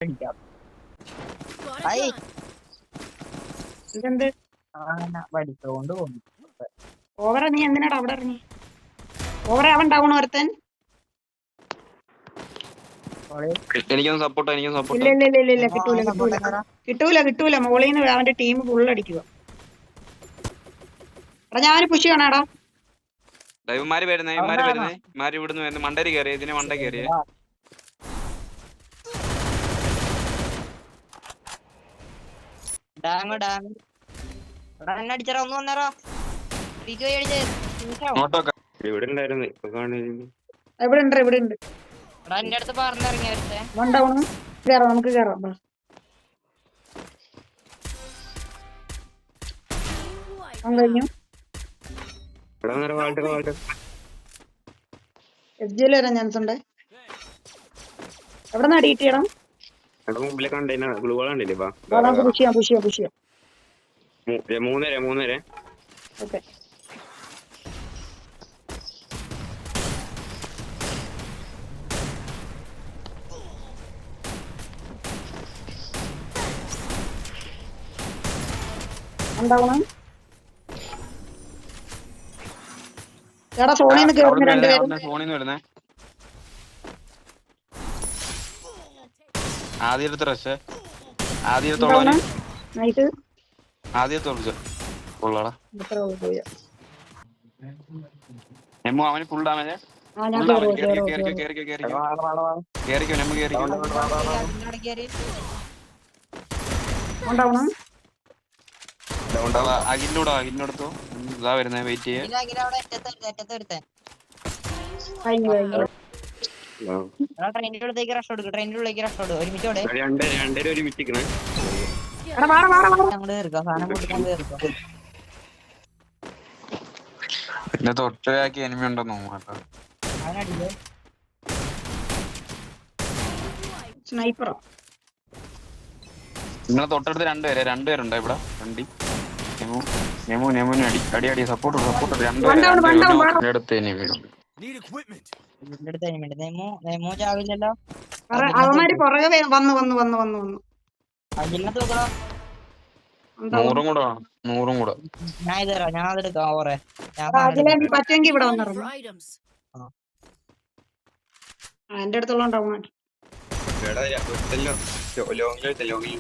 അടിക്കാം. Got I a gun. ഇതെന്ത് പഠിച്ചോണ്ട് പോകുന്നു. ഓവറ? നീ എന്തിനാടാ അവിടെ ഇറങ്ങി? ഓവറ അവൻ ഡൗൺ ഒരുത്തൻ. എനിക്കൊന്ന് സപ്പോർട്ട് ഇല്ല സപ്പോർട്ട്. ഇല്ല ഇല്ല ഇല്ല ഇല്ല, കിട്ടൂല കിട്ടൂല കിട്ടൂല കിട്ടൂല. മോളിന്ന് അവന്റെ ടീം ഫുൾ അടിക്കുക. എടാ ഞാൻ പുഷ് ചെയ്യണടാ. ഇവന്മാര് വരുന്നേ ഇവന്മാര് ഇവിടുന്ന് വരുന്ന മണ്ടരി കയറിയ ഇതിനെ മണ്ട കയറിയ ഡാങ് ഡാങ് എന്നെ അടിച്ചറ ഒന്ന് വന്നേറാ. ഇവിടെ ഉണ്ടായിരുന്നു ഇപ്പൊ കാണുന്നു. ഇവിടെ ഉണ്ട് ഇവിടെ ഉണ്ട്. എടാ എന്റെ അടുത്ത് പറഞ്ഞിറങ്ങിയ ഒരുത്തൻ. One down. കേറാം നമുക്ക് കേറാം. Team അവൻ കഴിഞ്ഞു. എഫ് ജിയിൽ വരാൻ ചാൻസ് ഉണ്ട്. എവിടെ നിന്ന് അടിയിട്ട് ചെയ്യണം? മുമ്പിലെ കണ്ടെയ്നർ ഗ്ലൂകൾ കണ്ടില്ലേ നമുക്ക് പുഷ് ചെയ്യാം പുഷ് ചെയ്യാം പുഷ് ചെയ്യാം. 3 ഓക്കെ ഉണ്ടാവണം. എടാ സോണിൽ നിന്ന് കേറുന്ന രണ്ടുപേരും. ഫോണിന്ന് വരുന്നേ ആദ്യത്തെ റഷ് ആദ്യത്തോളൂ നൈറ്റ് ആദ്യത്തോളൂ കൊള്ളാടാ. എത്ര പോയ? എമ്മു അവന് ഫുൾ ഡാമേജ്. ആ ഞാൻ ഉണ്ടാവണം. അകിലിനോടത്തോ ഇതാ വരുന്നേ. വെയിറ്റ് ചെയ്യാ. കഴിഞ്ഞു കഴിഞ്ഞു. ട്രെയിനിന്റെ അടുത്തേക്ക് റഷ് കൊടുക്കും. ട്രെയിനിന്റെ ഉള്ളിലേക്ക് റഷ് കൊടുക്കും. ഒരുമിച്ചോടെ രണ്ടുപേരും ഒരുമിച്ച് അങ്ങോട്ട് തീർക്കാം. സാധനം കൊടുക്കാൻ തീർക്കാം. പിന്നെ തൊട്ടയാക്കി എനിമി ഉണ്ടെന്ന് നോക്കാം. അവനടിയില്ലേ സ്നൈപ്പറോ? നിങ്ങളെ തൊട്ടടുത്ത് രണ്ടുപേരുണ്ടോ ഇവിടെ? വണ്ടി നെമുവിന് അടി സപ്പോർട്ട് രണ്ടുപേരടുത്ത് ഇതിന്റെ അടുത്ത് എനിമിണ്ട്. നെമോ ചാവില്ലല്ലോ. അവന്മാര് പുറകെ വന്നു വന്നു വന്നു വന്നു വന്നു. അഖിലിനെ തൂക്കണോ? 100 കൂടെ ഞാൻ ഇത് തരാം. ഞാൻ അതെടുക്കാം. ഓറെ നീ പറ്റുമെങ്കിൽ ഇവിടെ for വന്നിറങ്ങും. items. എന്റെ അടുത്തുള്ള ഉണ്ടാവും. ലോങ്ങിൽ